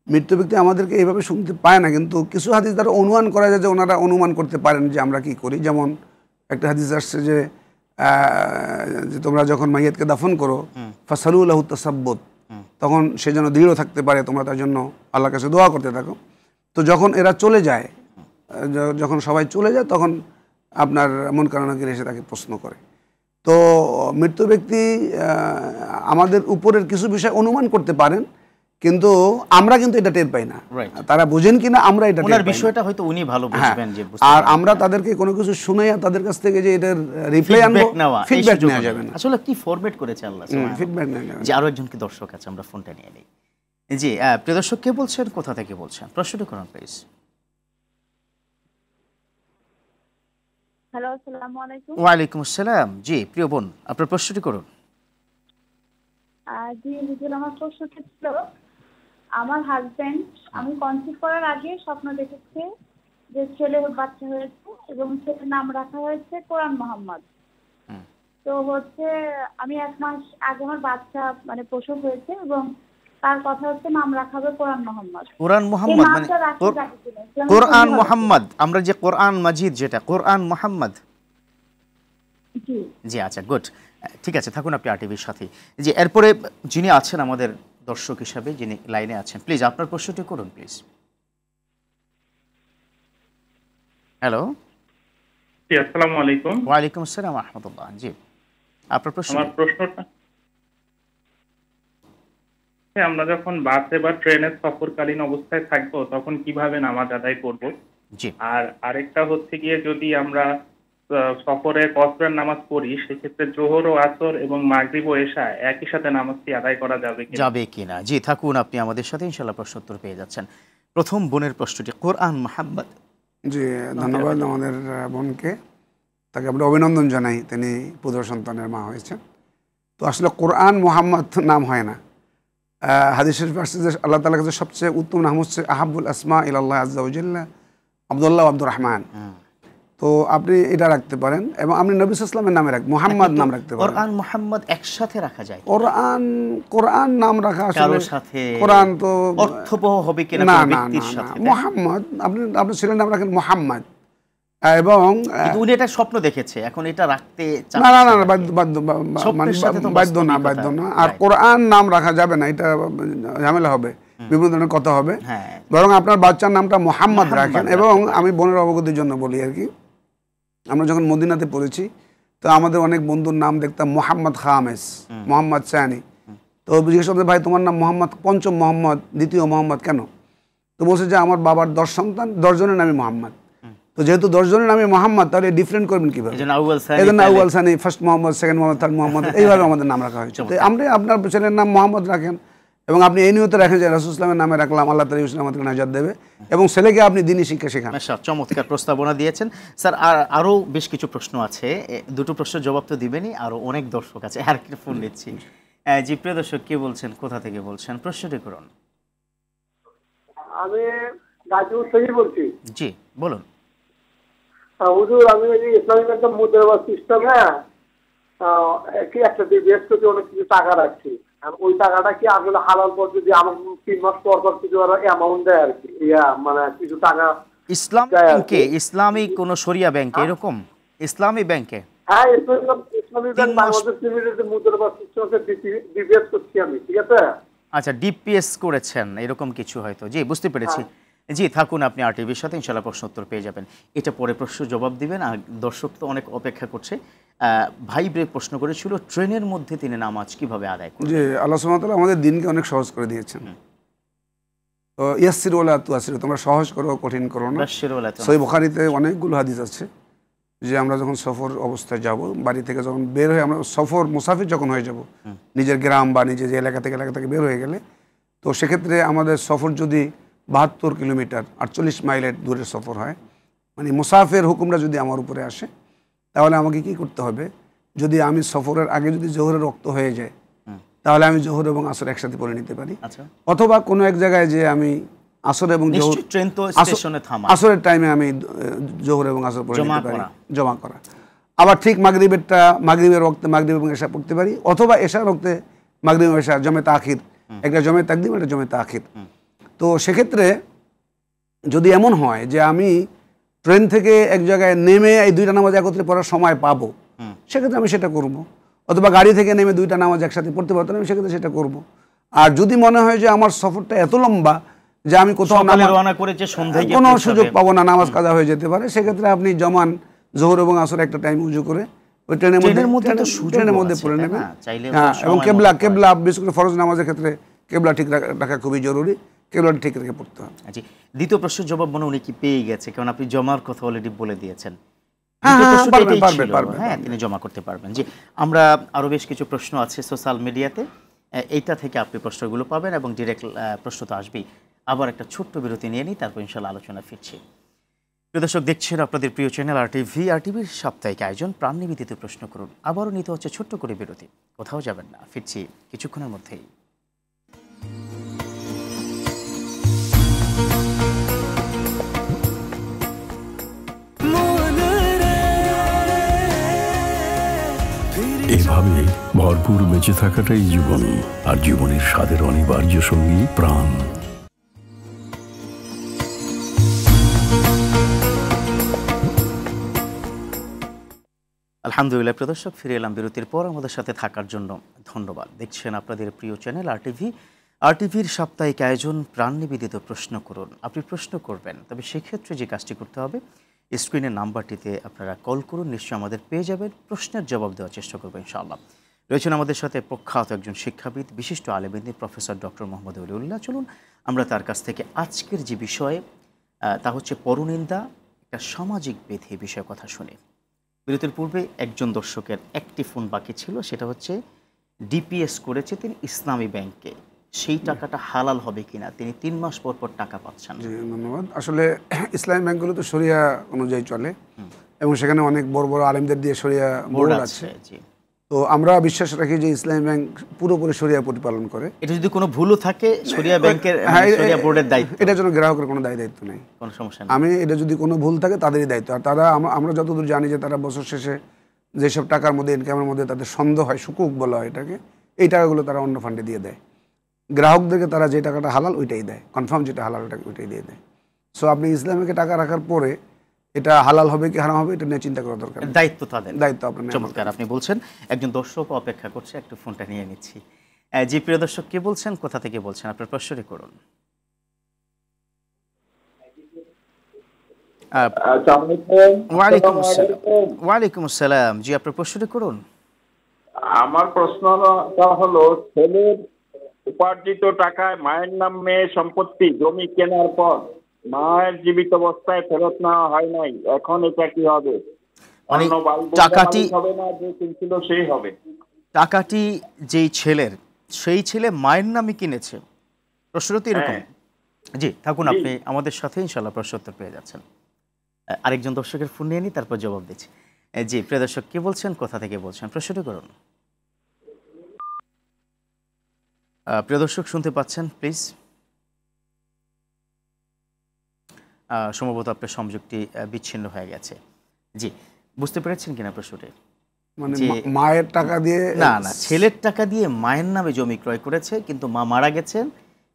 মৃত্যু ব্যক্তি আমাদেরকে এইভাবে শুনতে পায় না, কিন্তু কিছু হাদিস দ্বারা অনুমান করা যায় যে ওনারা অনুমান করতে পারেন যে আমরা কি করি। যেমন একটা হাদিস আসছে যে তোমরা যখন মাইয়াতকে দাফন করো ফাসালু লাহু তাসাব্বুত, তখন সে যেন দৃঢ় থাকতে পারে, তোমরা তার জন্য আল্লাহর কাছে দোয়া করতে থাকো। তো যখন এরা চলে যায়, যখন সবাই চলে যায়, তখন আপনার মন কারণাকে এসে তাকে প্রশ্ন করে। তো মৃত্যু ব্যক্তি আমাদের উপরের কিছু বিষয় অনুমান করতে পারেন, কিন্তু আমরা কিন্তু এটা টের পাই না। তারা বুঝেন কিনা আমরা এটা টের পাই না। বিষয়টা হয়তো উনি ভালো বুঝবেন যে, আর আমরা তাদেরকে কোনো কিছু শুনাইয়া তাদের কাছ থেকে যে এটার রিপ্লাই আনবো, ফিডব্যাক নেওয়া যাবে না। আসলে কি ফরম্যাট করেছে আল্লাহ সুবহানাহু, ফিডব্যাক নেওয়া যাবে না। যে আরো একজন কি দর্শক আছে, আমরা ফোনটা নিয়ে নেই। জি প্রিয় দর্শক, কে বলছেন, কোথা থেকে বলছেন, প্রশ্নটি করুন প্লিজ। হ্যালো, আসসালামু আলাইকুম। ওয়ালাইকুম আসসালাম। জি প্রিয় বোন, আপনার প্রশ্নটি করুন। জি হুজুর, আমার প্রশ্নটা ছিল, আমার হাজবেন্ড আমি কনসিভ করার আগে স্বপ্ন দেখেছে যে ছেলে বাচ্চা হয়েছে এবং ছেলের নাম রাখা হয়েছে কোরআন মোহাম্মদ। তো আমি 1 মাস আগে আমার বাচ্চা মানে প্রসব হয়েছে এবং তার কথা নাম রাখা হবে কোরআন মোহাম্মদ। কোরআন মোহাম্মদ মানে কোরআন মোহাম্মদ, আমরা যে কোরআন মাজিদ, যেটা কোরআন মোহাম্মদ। জি জি আচ্ছা, গুড, ঠিক আছে, থাকুন আপনি আরটিভির সাথে। জি এরপরে যিনি আছেন আমাদের দর্শক হিসাবে, যিনি লাইনে আছেন, প্লিজ আপনার প্রশ্নটি করুন প্লিজ। হ্যালো, জি আসসালামু আলাইকুম। ওয়ালাইকুম আসসালাম ওয়া রাহমাতুল্লাহ। জি আপনার প্রশ্ন। আমার প্রশ্নটা, আমরা যখন বাসে বা ট্রেনে সফরকালীন অবস্থায় থাকবো তখন কিভাবে নামাজ আদায় করব? জি, আর আরেকটা হচ্ছে গিয়ে, যদি আমরা সফরে কসরের নামাজ পড়ি, সেক্ষেত্রে জোহর ও আসর এবং মাগরিব ও এশা একই সাথে নামাজটি আদায় করা যাবে কিনা? জি থাকুন আপনি আমাদের সাথে, ইনশাআল্লাহ প্রশ্ন উত্তর পেয়ে যাচ্ছেন। প্রথম বোনের প্রশ্নটি, কোরআন মোহাম্মদ। জি ধন্যবাদ আমাদের বোনকে, তাকে আমরা অভিনন্দন জানাই, তিনি পুত্র সন্তানের মা হয়েছেন। তো আসলে কোরআন মোহাম্মদ নাম হয় না। হাদিস শরীফে আসছে যে আল্লাহ তাআলার কাছে সবচেয়ে উত্তম নাম হচ্ছে আহাবুল আসমা ইলাল্লাহ আযজা ওয়া জাল্লা আব্দুল্লাহ আব্দুর রহমান। তো আপনি এটা রাখতে পারেন, এবং আপনি নবী সাল্লাল্লাহু আলাইহি ওয়াসাল্লামের নামে মোহাম্মদ নাম রাখতে পারেন। কোরআন মোহাম্মদ একসাথে রাখা যায়? কোরআন নাম রাখা আসলে সাথে কোরআন তো অর্থবহ হবে কিনা না, ব্যক্তির সাথে? মোহাম্মদ আপনি ছেলের নাম রাখেন মোহাম্মদ, এবং উনি এটা স্বপ্ন দেখেছে, এখন এটা রাখতে না না না বাধ্য না। আর কোরআন নাম রাখা যাবে না, এটা ঝামেলা হবে, বিভিন্ন ধরনের কথা হবে। বরং আপনার বাচ্চার নামটা মোহাম্মদ রাখেন। এবং আমি বোনের অবগতির জন্য বলি আর কি, আমরা যখন মদিনাতে পড়েছি তো আমাদের অনেক বন্ধুর নাম দেখতাম মোহাম্মদ খামেস, মোহাম্মদ সানি। তো জিজ্ঞেস করতে, ভাই তোমার নাম মোহাম্মদ, পঞ্চম মোহাম্মদ, দ্বিতীয় মোহাম্মদ কেন? তো বলছে যে আমার বাবার 10 সন্তান, 10 জনের নামে মোহাম্মদ। তো যেহেতু 10 জনের নামে মোহাম্মদ, তাহলে ডিফারেন্ট করবেন কিভাবে? এই জন্য আউয়াল Sunny, first Mohammad, second Mohammad, third Mohammad, এইভাবে আমাদের নাম রাখা হয়েছে। তো আপনি আপনার ছেলের নাম মোহাম্মদ রাখেন, এবং আপনি এই নিয়তে রাখেন যে রাসূল ইসলামের নামে রাখলাম, আল্লাহ তাআলা ইসলাম আমাদেরকে নাজাত দেবে, এবং ছেলেকে আপনি দ্বীনি শিক্ষা শেখান। চমৎকার প্রস্তাবনা দিয়েছেন স্যার। আরও বেশ কিছু প্রশ্ন আছে, দুটো প্রশ্নের জবাব তো দিবেনই, আরও অনেক দর্শক আছে, আর কি ফোন নিচ্ছি। জি প্রিয় দর্শক, কে বলছেন, কোথা থেকে বলছেন, প্রশ্নটি করুন। আমি গাজীপুর থেকে বলছি। জি বলুন। হুজুর, আমি ইসলামিক একটা মুদ্রাবাদ সিস্টেমে কি একটা বৃহস্পতি অনেক কিছু টাকা রাখছি। আর ওই টাকাটা কি আসলে হালাল পদ্ধতি আমার 3 মাস পর পর কিছু অ্যামাউন্ট দেয় আর কি, মানে কিছু টাকা ইসলামী ব্যাংকে, ইসলামী কোন শরিয়া ব্যাংকে এরকম? ইসলামী ব্যাংকে? হ্যাঁ, ইসলামী ব্যাংক বাংলাদেশ লিমিটেড মুদ্রা সিস্টেমে ডিপিএস করছি আমি, ঠিক আছে? আচ্ছা, ডিপিএস করেছেন এরকম কিছু হয়তো। জি, বুঝতে পেরেছি। জি, থাকুন আপনি আরটিভির সাথে, ইনশাআল্লাহ প্রশ্ন উত্তর পেয়ে যাবেন। এটা পরে প্রশ্ন জবাব দিবেন। আর দর্শক তো অনেক অপেক্ষা করছে। ভাই ব্রেক প্রশ্ন করেছিল ট্রেনের মধ্যে তিনি নামাজ কিভাবে আদায় করবেন? যে আল্লাহ সুবহানাহু ওয়া তাআলা আমাদের দিনকে অনেক সহজ করে দিয়েছেন। তো ইয়াসসিরু ওয়ালা তুআসসিরু, তোমরা সহজ করো কঠিন করো না। সহিহ বুখারীতে অনেকগুলো হাদিস আছে যে আমরা যখন সফর অবস্থায় যাব, বাড়ি থেকে যখন বের হয়ে আমরা সফর মুসাফির যখন হয়ে যাব, নিজের গ্রাম বা নিজের যে এলাকা থেকে বের হয়ে গেলে, তো সেক্ষেত্রে আমাদের সফর যদি 72 কিলোমিটার 48 মাইলের দূরের সফর হয়, মানে মুসাফির হুকুমটা যদি আমার উপরে আসে, তাহলে আমাকে কি করতে হবে? যদি আমি সফরের আগে যদি জোহরের রক্ত হয়ে যায়, তাহলে আমি জোহর এবং আসর একসাথে পড়ে নিতে পারি। অথবা কোনো এক জায়গায় যে আমি আসর এবং আসরের টাইমে আমি জোহর এবং আসর পড়ে নিতে পারি, জমা করা। আবার ঠিক মাগরিবের রক্তে মাগরিব এবং এশা পড়তে পারি, অথবা এশার রক্তে মাগরিব এবং এশা জমে তাখির, একটা জমে তাকদিম, একটা জমে তাখির। তো সেক্ষেত্রে যদি এমন হয় যে আমি ট্রেন থেকে এক জায়গায় নেমে এই দুইটা নামাজ একত্রে পড়ার সময় পাবো, সেক্ষেত্রে আমি সেটা করব। অথবা গাড়ি থেকে নেমে দুইটা নামাজ একসাথে পড়তে পারতাম, আমি সেক্ষেত্রে সেটা করব। আর যদি মনে হয় যে আমার সফরটা এত লম্বা যে আমি কোথাও কোনো সুযোগ পাবো না, নামাজ কাজা হয়ে যেতে পারে, সেক্ষেত্রে আপনি জমান জোহর এবং আসর একটা টাইম উজু করে ওই ট্রেনের মধ্যে পড়ে নেবেন। হ্যাঁ, এবং কেবলা বিশেষ করে ফরজ নামাজের ক্ষেত্রে কেবলা ঠিক রাখা খুবই জরুরি, কেবলাটা ঠিক রেখে পড়তে হবে। দ্বিতীয় প্রশ্নের জবাব মনে উনি কি পেয়ে গেছে? কারণ আপনি জমার কথা অলরেডি বলে দিয়েছেন। হ্যাঁ, তিনি জমা করতে পারবেন। জি, আমরা আরো বেশ কিছু প্রশ্ন আছে সোশ্যাল মিডিয়াতে, এইটা থেকে আপনি প্রশ্নগুলো পাবেন এবং ডিরেক্ট প্রশ্ন তো আসবেই। আবার একটা ছোট্ট বিরতি নিয়ে নিই, তারপর ইনশাআল্লাহ আলোচনা ফিরছি। প্রিয় দর্শক, দেখছেন আপনাদের প্রিয় চ্যানেল আরটিভি। আরটিভির সাপ্তাহিক আয়োজন প্রাণ নিবেদিত প্রশ্ন করুন। আবারও নিতে হচ্ছে ছোট্ট করে বিরতি, কোথাও যাবেন না, ফিরছি কিছুক্ষণের মধ্যেই। এভাবে ভরপুর বেঁচে থাকাটাই জীবন, আর জীবনের স্বাদের অনিবার্য সঙ্গী প্রাণ। আলহামদুলিল্লাহ, প্রিয় দর্শক, ফিরে এলাম বিরতির পর। আমাদের সাথে থাকার জন্য ধন্যবাদ। দেখছেন আপনাদের প্রিয় চ্যানেল আরটিভি। আরটিভির সাপ্তাহিক আয়োজন প্রাণ নিবেদিত প্রশ্ন করুন। আপনি প্রশ্ন করবেন, তবে সেক্ষেত্রে যে কাজটি করতে হবে, স্ক্রিনের নাম্বারটিতে আপনারা কল করুন, নিশ্চয়ই আমাদের পেয়ে যাবেন। প্রশ্নের জবাব দেওয়ার চেষ্টা করবো ইনশাআল্লাহ। রয়েছেন আমাদের সাথে প্রখ্যাত একজন শিক্ষাবিদ, বিশিষ্ট আলেমদিন প্রফেসর ডক্টর মোহাম্মদ ওলিউল্লাহ। চলুন আমরা তার কাছ থেকে আজকের যে বিষয়ে, তা হচ্ছে পরনিন্দা, একটা সামাজিক বিধি বিষয়ে কথা শুনি। বিরতির পূর্বে একজন দর্শকের একটি ফোন বাকি ছিল, সেটা হচ্ছে ডিপিএস করেছে তিনি ইসলামী ব্যাংকে, সেই টাকাটা হালাল হবে কিনা? তিনি 3 মাস পর পর টাকা পাচ্ছেন। ধন্যবাদ। আসলে ইসলামী ব্যাংকগুলো তো শরিয়া অনুযায়ী চলে এবং সেখানে অনেক বড় বড় আলেমদের দিয়ে শরিয়া বোর্ড আছে। তো আমরা বিশ্বাস রাখি যে ইসলামী ব্যাংক পুরোপুরি শরিয়া প্রতিপালন করে। এটা যদি কোনো ভুলও থাকে, শরিয়া ব্যাংকের শরিয়া বোর্ডের দায়িত্ব, এটার জন্য গ্রাহকের কোনো দায়িত্ব নেই, কোনো সমস্যা নেই। আমি এটা যদি কোনো ভুল থাকে তাদেরই দায়িত্ব। আর তারা, আমরা যতদূর জানি যে তারা বছর শেষে যেসব টাকার মধ্যে, ইনকামের মধ্যে তাদের সন্দেহ হয়, সুকুক বলা হয় এটাকে, এই টাকাগুলো তারা অন্য ফান্ডে দিয়ে দেয়। গ্রাহকদেরকে তারা যে টাকাটা হালাল ওইটাই দেয়, কনফার্ম যেটা হালাল ওইটাই দিয়ে দেয়। সো আপনি ইসলামীকে টাকা রাখার পরে এটা হালাল হবে কি হারাম হবে এটা নিয়ে চিন্তা করা দরকার। দায়িত্ব তাদের, দায়িত্ব আপনার। চমৎকার আপনি বলছেন। একজন দর্শক অপেক্ষা করছে, একটু ফোনটা নিয়ে নিচ্ছি। জি, প্রিয় দর্শক, কে বলছেন, কোথা থেকে বলছেন? আপনার প্রশ্নটি করুন। ওয়ালাইকুম আসসালাম। জি, আপনার প্রশ্নটি করুন। আমার প্রশ্নটা হলো, ছেলের উপার্জিত টাকায় মায়ের নামে সম্পত্তি জমি কেনার পর মায়ের জীবিত অবস্থায় ফেরত নেওয়া হয় নাই, এখন এটা কি হবে? টাকাটি হবে না, যে কিনছিল সেই হবে? টাকাটি যেই ছেলের, সেই ছেলে মায়ের নামে কিনেছে, প্রশ্ন তো এরকম। জি, থাকুন আপনি আমাদের সাথে, ইনশাআল্লাহ প্রশ্ন উত্তর পেয়ে যাচ্ছেন। আরেকজন দর্শকের ফোন নিয়ে নিই, তারপর জবাব দিচ্ছি। জি, প্রিয় দর্শক, কে বলছেন, কোথা থেকে বলছেন? প্রশ্নটি করুন। প্রিয় দর্শক, শুনতে পাচ্ছেন প্লিজ? সম্ভবত আপনার সংযোগটি বিচ্ছিন্ন হয়ে গেছে। জি, বুঝতে পেরেছেন কিনা প্রশ্নটি? মানে যে মায়ের টাকা দিয়ে না না ছেলের টাকা দিয়ে মায়ের নামে জমি ক্রয় করেছে, কিন্তু মা মারা গেছেন,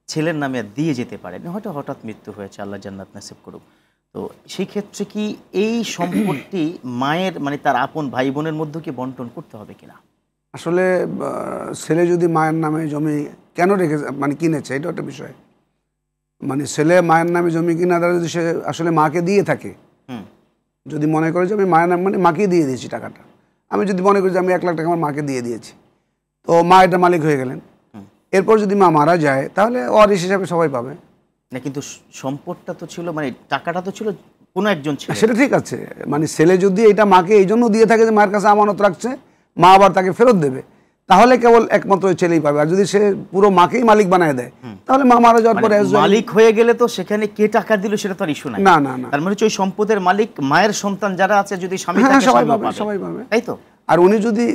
ছেলের নামে আর দিয়ে যেতে পারেনি, হয়তো হঠাৎ মৃত্যু হয়েছে, আল্লাহ জান্নাত নসিব করুক। তো সেই ক্ষেত্রে কি এই সম্পত্তি মায়ের মানে তার আপন ভাই বোনের মধ্যে কি বন্টন করতে হবে কিনা? আসলে ছেলে যদি মায়ের নামে জমি কেন রেখেছে মানে কিনেছে, এটা একটা বিষয়। মানে ছেলে মায়ের নামে জমি কিনা দ্বারা যদি সে আসলে মাকে দিয়ে থাকে, যদি মনে করে যে আমি মায়ের নাম মানে মাকে দিয়ে দিয়েছি টাকাটা, আমি যদি মনে করি যে আমি 1 লাখ টাকা আমার মাকে দিয়ে দিয়েছি, তো মা এটা মালিক হয়ে গেলেন। এরপর যদি মা মারা যায় তাহলে ওয়ারিশ হিসাবে সবাই পাবে না, কিন্তু সম্পদটা তো ছিল মানে টাকাটা তো ছিল কোনো একজন ছিল। সেটা ঠিক আছে, মানে ছেলে যদি এটা মাকে এই জন্য দিয়ে থাকে যে মায়ের কাছে আমানত রাখছে, মা আবার তাকে ফেরত দেবে, তাহলে কেবল একমাত্র ছেলেই পাবে। আর যদি সে পুরো মাকেই মালিক বানায় দেয় তাহলে মা মারা যাওয়ার পরে মালিক হয়ে গেলে তো সেখানে কে টাকা দিল সেটা তো আর ইস্যু নাই। না না না, তার মানে ওই সম্পদের মালিক মায়ের সন্তান যারা আছে, যদি স্বামী হ্যাঁ থাকে সবাই স্বামীও পাবে, পাবে। সবাই পাবে। তাই তো? আর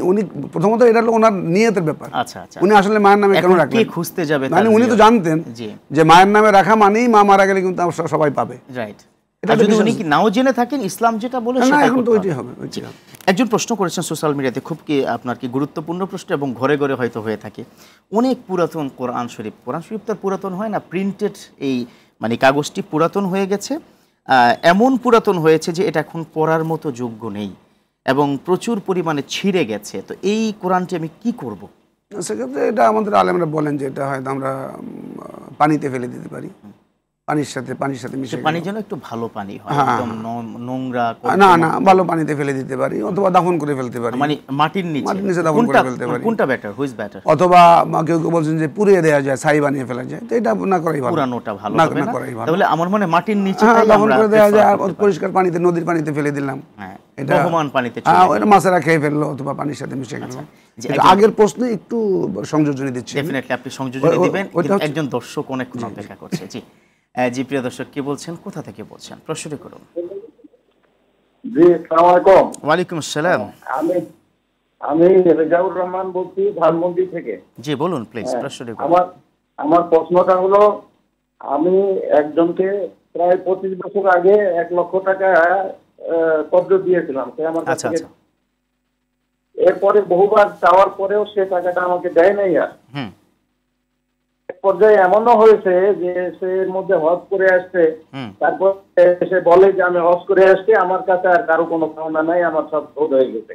উনি প্রথমত এটা হলো ওনার নিয়তের ব্যাপার। আচ্ছা আচ্ছা, উনি আসলে মায়ের নামে কেন এখন কে রাখলেন? খুঁজতে যাবে? মানে উনি তো জানতেন জি যে মায়ের নামে রাখা মানেই মা মারা গেলে কিন্তু সবাই পাবে। রাইট। এটা যদি উনি কি নাও জেনে থাকেন, ইসলাম যেটা বলে না, সেটাই এখন তো করতে ওইটাই হবে। হবে, ওইটাই হবে। একজন প্রশ্ন করেছেন সোশ্যাল মিডিয়াতে, খুব কি আপনার কি গুরুত্বপূর্ণ প্রশ্ন এবং ঘরে ঘরে হয়তো হয়ে থাকে। অনেক পুরাতন কোরআন শরীফ তো পুরাতন হয় না, প্রিন্টেড এই মানে কাগজটি পুরাতন হয়ে গেছে, এমন পুরাতন হয়েছে যে এটা এখন পড়ার মতো যোগ্য নেই এবং প্রচুর পরিমাণে ছিঁড়ে গেছে। তো এই কোরআনটি আমি কি করব? সেক্ষেত্রে এটা আমাদের আলেমরা বলেন যে এটা হয়তো আমরা পানিতে ফেলে দিতে পারি, পানির সাথে মিশে পানি যেন একটু ভালো পানি হয়, একদম নোংরা না না, ভালো পানিতে ফেলে দিতে পারি, অথবা দাফন করে ফেলতে পারি, মানে মাটির নিচে দাফন করে ফেলতে পারি। কোনটা বেটার, হুইজ বেটার? অথবা কেউ কেউ বলছেন যে পুড়িয়ে দেওয়া যায়, ছাই বানিয়ে ফেলা যায়, তো এটা না করাই ভালো, পুরানোটা ভালো না হবে না। করাই ভালো। তাহলে আমার মনে মাটির নিচে দাফন করে দেওয়া যায়, আর পরিষ্কার পানিতে, নদীর পানিতে ফেলে দিলাম, এটা বহমান পানিতে এটা মাছেরা খেয়ে ফেললো অথবা পানির সাথে মিশে গেল। আগের প্রশ্নে একটু সংযোজনী দিচ্ছি। ডেফিনেটলি আপনি সংযোজনী দিবেন, একজন দর্শক অনেকক্ষণ অপেক্ষা করছে। জি জি, প্রিয় দর্শক, কি বলছেন, কোথা থেকে বলছেন, প্রশ্নটি করুন। জি, আসসালামু আলাইকুম। ওয়ালাইকুম আসসালাম। আমি রেজাউর রহমান বলছি ধানমন্ডি থেকে। জি বলুন প্লিজ, প্রশ্নটি করুন। আমার প্রশ্নটা হলো, আমি একজনকে প্রায় 25 বছর আগে 1 লক্ষ টাকা কর্জ দিয়েছিলাম, সে আমার কাছে। এরপরে বহুবার চাওয়ার পরেও সে টাকাটা আমাকে দেয় নাই। আর পর্যায়ে এমনও হয়েছে যে সে এর মধ্যে হজ করে আসছে, তারপর সে বলে যে আমি হজ করে আসছি, আমার কাছে আর কারো কোনো পাওনা নাই, আমার সব শোধ হয়ে গেছে।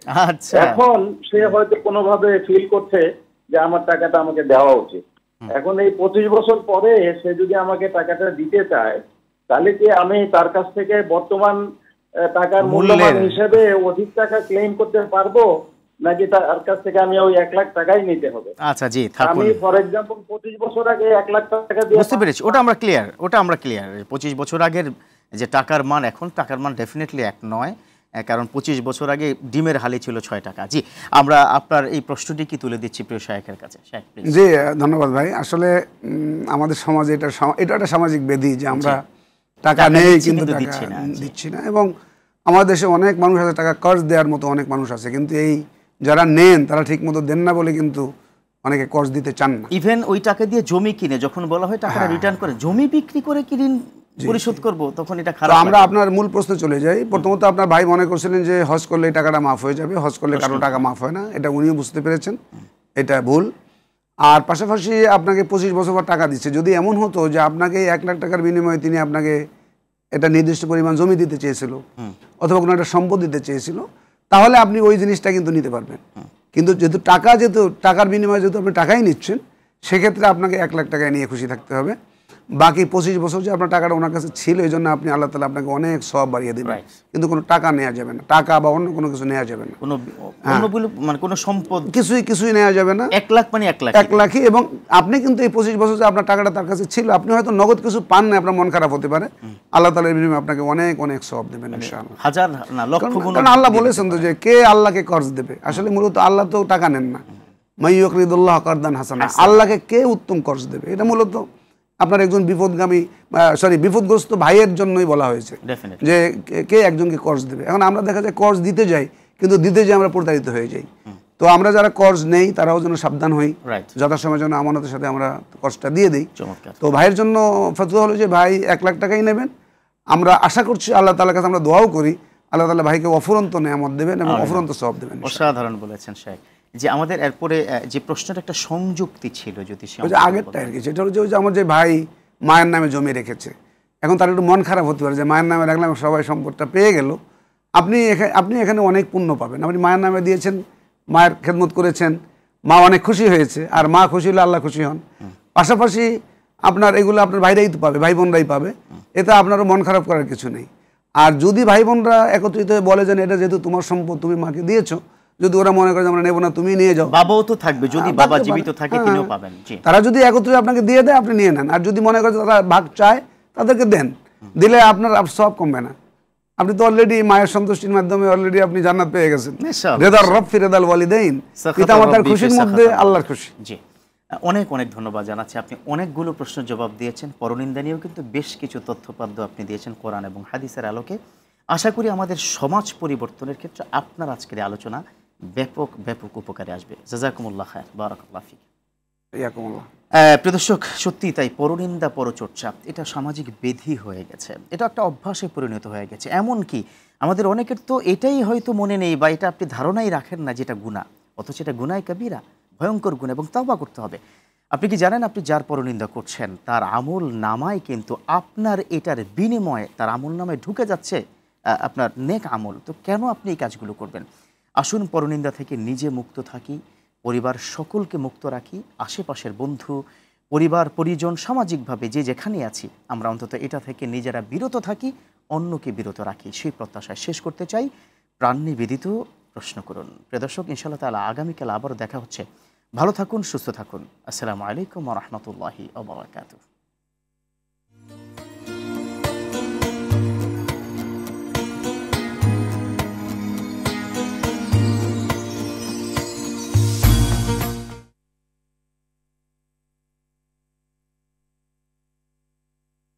এখন সে হয়তো কোনোভাবে ফিল করছে যে আমার টাকাটা আমাকে দেওয়া উচিত। এখন এই 25 বছর পরে সে যদি আমাকে টাকাটা দিতে চায়, তাহলে কি আমি তার কাছ থেকে বর্তমান টাকার মূল্যমান হিসেবে অধিক টাকা ক্লেম করতে পারবো, নাকি তার কাছ থেকে আমি ওই 1 লাখ টাকাই নিতে হবে? আচ্ছা জি, থাকুন। আমি ফর এক্সাম্পল 25 বছর আগে 1 লাখ টাকা দিয়ে, বুঝতে পেরেছি, ওটা আমরা ক্লিয়ার। 25 বছর আগের যে টাকার মান, এখন টাকার মান ডেফিনেটলি এক নয়, কারণ 25 বছর আগে ডিমের হালি ছিল 6 টাকা। জি, আমরা আপনার এই প্রশ্নটি কি তুলে দিচ্ছি প্রিয় শায়েখের কাছে। জি ধন্যবাদ ভাই। আসলে আমাদের সমাজে এটা একটা সামাজিক ব্যাধি যে আমরা টাকা নেই কিন্তু দিচ্ছি না, এবং আমাদের দেশে অনেক মানুষ আছে টাকা কর্জ দেওয়ার মতো, অনেক মানুষ আছে, কিন্তু এই যারা নেন তারা ঠিক মতো দেন না বলে কিন্তু অনেকে কর্জ দিতে চান না। ইভেন ওই টাকা দিয়ে জমি কিনে যখন বলা হয় টাকাটা রিটার্ন করে, জমি বিক্রি করে কি ঋণ পরিশোধ করব, তখন এটা খারাপ। আমরা আপনার মূল প্রশ্নে চলে যাই। প্রথমত আপনার ভাই মনে করছিলেন যে হজ করলে এই টাকাটা মাফ হয়ে যাবে, হজ করলে কারো টাকা মাফ হয় না, এটা উনিও বুঝতে পেরেছেন, এটা ভুল। আর পাশাপাশি আপনাকে 25 বছর পর টাকা দিচ্ছে, যদি এমন হতো যে আপনাকে 1 লাখ টাকার বিনিময়ে তিনি আপনাকে এটা নির্দিষ্ট পরিমাণ জমি দিতে চেয়েছিল অথবা কোনো একটা সম্পদ দিতে চেয়েছিল, তাহলে আপনি ওই জিনিসটা কিন্তু নিতে পারবেন। কিন্তু যেহেতু টাকার বিনিময়ে যেহেতু আপনি টাকাই নিচ্ছেন, সেক্ষেত্রে আপনাকে 1 লাখ টাকায় নিয়ে খুশি থাকতে হবে। বাকি 25 বছর যে আপনার টাকাটা ওনার কাছে ছিল, এই জন্য আপনি আল্লাহ তাআলা আপনাকে অনেক সওয়াব বাড়িয়ে দেবেন, কিন্তু কোনো টাকা নেওয়া যাবে না, টাকা বা অন্য কোনো কিছু নেওয়া যাবে না, কোনো সম্পদ কিছুই নেওয়া যাবে না। 1 লাখ মানে 1 লাখই। এবং আপনি কিন্তু এই 25 বছর যে আপনার টাকাটা তার কাছে ছিল, আপনি হয়তো নগদ কিছু পান না, আপনার মন খারাপ হতে পারে, আল্লাহ তাআলা এর বিনিময়ে আপনাকে অনেক অনেক সওয়াব দেবেন ইনশাআল্লাহ, হাজার না লক্ষ গুণ। কারণ আল্লাহ বলেছেন তো যে কে আল্লাহকে কর্জ দেবে। আসলে মূলত আল্লাহ তো টাকা নেন না, মাইয়ুকরিদুল্লাহ কারদান হাসানা, আল্লাহকে কে উত্তম কর্জ দেবে, এটা মূলত আপনার একজন বিপদগ্রস্ত ভাইয়ের জন্যই বলা হয়েছে যে কে একজনকে কর্জ দেবে। এখন আমরা দেখা যায় কর্জ দিতে যাই, কিন্তু দিতে যাই আমরা প্রতারিত হয়ে যাই। তো আমরা যারা কর্জ নেই তারাও যেন সাবধান হই, যথাসময় যেন আমানতের সাথে আমরা কর্জটা দিয়ে দিই। তো ভাইয়ের জন্য ফতোয়া হলো যে ভাই 1 লাখ টাকাই নেবেন। আমরা আশা করছি, আল্লাহ তাআলার কাছে আমরা দোয়াও করি আল্লাহ তাআলা ভাইকে অফুরন্ত নেয়ামত দেবেন এবং অফুরন্ত সওয়াব দেবেন। অসাধারণ বলেছেন শেখ। যে আমাদের এরপরে যে প্রশ্নটা একটা সংযুক্তি ছিল, যদি ওই যে আগেরটা আর কি, সেটা হচ্ছে ওই যে আমার যে ভাই মায়ের নামে জমি রেখেছে, এখন তার একটু মন খারাপ হতে পারে যে মায়ের নামে রাখলাম সবাই সম্পদটা পেয়ে গেল। আপনি এখানে অনেক পুণ্য পাবেন। আপনি মায়ের নামে দিয়েছেন, মায়ের খেদমত করেছেন, মা অনেক খুশি হয়েছে, আর মা খুশি হলে আল্লাহ খুশি হন। পাশাপাশি আপনার এগুলো আপনার ভাইরাই তো পাবে, ভাই বোনরাই পাবে, এতে আপনারও মন খারাপ করার কিছু নেই। আর যদি ভাই বোনরা একত্রিত হয়ে বলে যেন এটা যেহেতু তোমার সম্পদ, তুমি মাকে দিয়েছো, যদি ওরা মনে করে যে আমরা নেবো না, তুমি নিয়ে যাও, বাবাও তো থাকবে, যদি বাবা জীবিত থাকে তিনিও পাবেন। তারা যদি একত্রিত আপনাকে দিয়ে দেয়, আপনি নিয়ে নেন। আর যদি মনে করে তারা ভাগ চায়, তাদেরকে দেন, দিলে আপনার সব কমবে না। আপনি তো অলরেডি মায়ের সন্তুষ্টির মাধ্যমে অলরেডি আপনি জান্নাত পেয়ে গেছেন। রেদার রব ফি রেদাল ওয়ালিদাইন, পিতামাতার খুশির মধ্যে আল্লাহর খুশি। জি, অনেক অনেক ধন্যবাদ জানাচ্ছি। আপনি অনেকগুলো প্রশ্নের জবাব দিয়েছেন, পরনিন্দা নিয়েও কিন্তু বেশ কিছু তথ্যপাদ্য আপনি দিয়েছেন কোরআন এবং হাদিসের আলোকে। আশা করি আমাদের সমাজ পরিবর্তনের ক্ষেত্রে আপনার আজকের আলোচনা ব্যাপক ব্যাপক উপকারে আসবে। জাযাকুমুল্লাহ খায়র, বারাকাল্লাহ ফিক। প্রিয় দর্শক, সত্যি তাই, পরনিন্দা পরচর্চা এটা সামাজিক বেধি হয়ে গেছে, এটা একটা অভ্যাসে পরিণত হয়ে গেছে। এমনকি আমাদের অনেকের তো এটাই হয়তো মনে নেই, বা এটা আপনি ধারণাই রাখেন না যেটা গুনাহ, অথচ এটা গুনাহ কাবীরা, ভয়ঙ্কর গুনাহ, এবং তাওবা করতে হবে। আপনি কি জানেন, আপনি যার পরনিন্দা করছেন তার আমল নামায় কিন্তু আপনার এটার বিনিময়ে তার আমল নামায় ঢুকে যাচ্ছে আপনার নেক আমল। তো কেন আপনি এই কাজগুলো করবেন? আসুন পরনিন্দা থেকে নিজে মুক্ত থাকি, পরিবার সকলকে মুক্ত রাখি, আশেপাশের বন্ধু, পরিবার, পরিজন, সামাজিকভাবে যে যেখানে আছি আমরা অন্তত এটা থেকে নিজেরা বিরত থাকি, অন্যকে বিরত রাখি, সেই প্রত্যাশায় শেষ করতে চাই। প্রাণ নিবেদিত প্রশ্ন করুন। প্রিয় দর্শক, ইনশাআল্লাহ তাআলা আগামীকাল আবারও দেখা হচ্ছে। ভালো থাকুন, সুস্থ থাকুন। আসসালামু আলাইকুম ওয়া রাহমাতুল্লাহি ওয়া বারাকাতুহু।